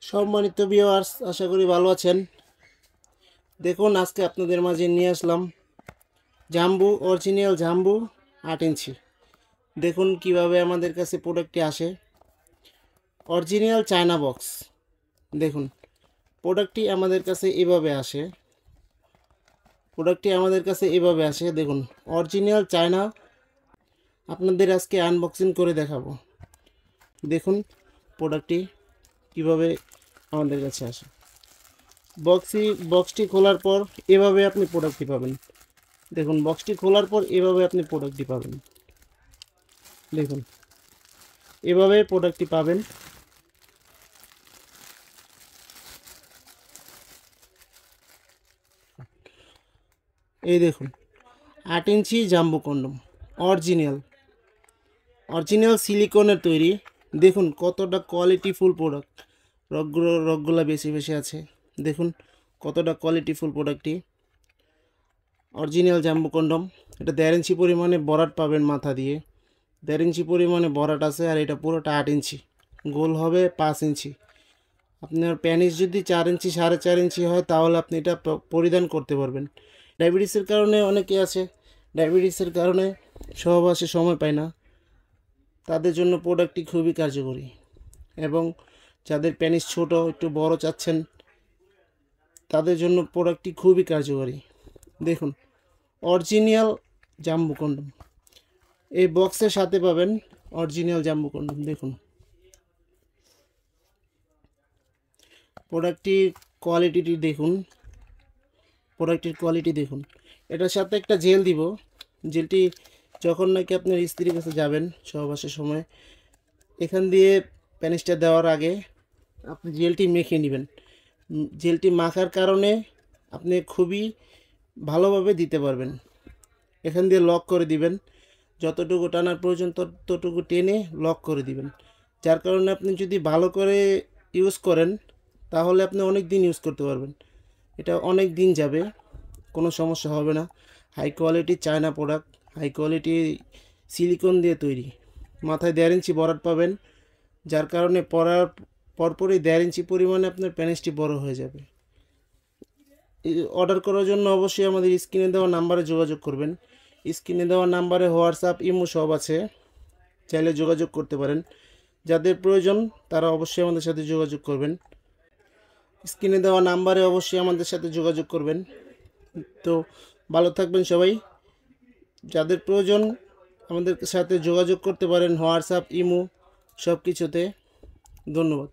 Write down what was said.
সম্মানিত ভিউয়ার্স, আশা করি ভালো আছেন। দেখুন, আজকে আপনাদের মাঝে নিয়ে আসলাম জাম্বু, অরিজিনাল জাম্বু 8 ইঞ্চি। দেখুন কিভাবে আমাদের কাছে প্রোডাক্টটি আসে। Original China box. দেখুন, প্রোডাক্টটি আমাদের কাছে এভাবে আসে। দেখুন, অরিজিনাল চায়না। আপনাদের আজকে আনবক্সিং করে দেখাবো। দেখুন প্রোডাক্টটি কিভাবে আমাদের কাছে আসে। বক্সটি খোলার পর এভাবে আপনি প্রোডাক্টটি পাবেন। দেখুন, বক্সটি খোলার পর এভাবে আপনি প্রোডাক্টটি পাবেন। দেখুন, এভাবে প্রোডাক্টটি পাবেন। এই দেখুন, 8 ইঞ্চি জাম্বো কন্ডম, অরিজিনাল সিলিকনের তৈরি। দেখুন কতটা কোয়ালিটিফুল প্রোডাক্ট। রগগুলো বেশি বেশি আছে। দেখুন কতটা কোয়ালিটিফুল প্রোডাক্টটি। Original jumbo condom. এটা 1.5 ইঞ্চি পরিমাণে বরাট পাবেন মাথা দিয়ে। 1.5 ইঞ্চি পরিমাণে বরাট আছে। আর এটা পুরোটা 8 ইঞ্চি, গোল হবে 5 ইঞ্চি। আপনার প্যানিস যদি 4 ইঞ্চি 4.5 ইঞ্চি হয় তাহলে আপনি এটা পরিধান করতে পারবেন। ডায়াবেটিসের কারণে অনেকে আছে, ডায়াবেটিসের কারণে সহবাসে সময় পায় না, তাদের জন্য প্রোডাক্টটি খুবই কার্যকরী। এবং যাদের প্যানিস ছোট, একটু বড় চাচ্ছেন, তাদের জন্য প্রোডাক্টটি খুবই কার্যকরী। দেখুন, অরিজিনাল জাম্বু কন্ডম এই বক্সের সাথে পাবেন। অরিজিনাল জাম্বু কন্ডম। দেখুন প্রোডাক্টটির কোয়ালিটি দেখুন। এটার সাথে একটা জেল দিব। জেলটি যখন নাকি আপনার স্ত্রীর কাছে যাবেন সহবাসের সময়, এখান দিয়ে প্যানিসটা দেওয়ার আগে আপনি জেলটি মেখে নেবেন। জেলটি মাখার কারণে আপনি খুবই ভালোভাবে দিতে পারবেন। এখান দিয়ে লক করে দিবেন। যতটুকু টানার প্রয়োজন ততটুকু টেনে লক করে দিবেন। যার কারণে আপনি যদি ভালো করে ইউজ করেন তাহলে আপনি অনেক দিন ইউজ করতে পারবেন। এটা অনেক দিন যাবে, কোনো সমস্যা হবে না। High quality China product, high quality silicon দিয়ে তৈরি। মাথায় 1.5 ইঞ্চি বরাট পাবেন, যার কারণে পরার পরপরই 1.5 ইঞ্চি পরিমাণে আপনার প্যানিসটি বড় হয়ে যাবে। অর্ডার করার জন্য অবশ্যই আমাদের স্ক্রিনে দেওয়া নাম্বারে যোগাযোগ করবেন। স্ক্রিনে দেওয়া নাম্বারে হোয়াটসঅ্যাপ, ইমো সব আছে, চাইলে যোগাযোগ করতে পারেন। যাদের প্রয়োজন তারা অবশ্যই আমাদের সাথে যোগাযোগ করবেন। স্ক্রিনে দেওয়া নাম্বারে অবশ্যই আমাদের সাথে যোগাযোগ করবেন। তো ভালো থাকবেন সবাই। যাদের প্রয়োজন আমাদের সাথে যোগাযোগ করতে পারেন হোয়াটসঅ্যাপ, ইমো সব কিছুতে। ধন্যবাদ।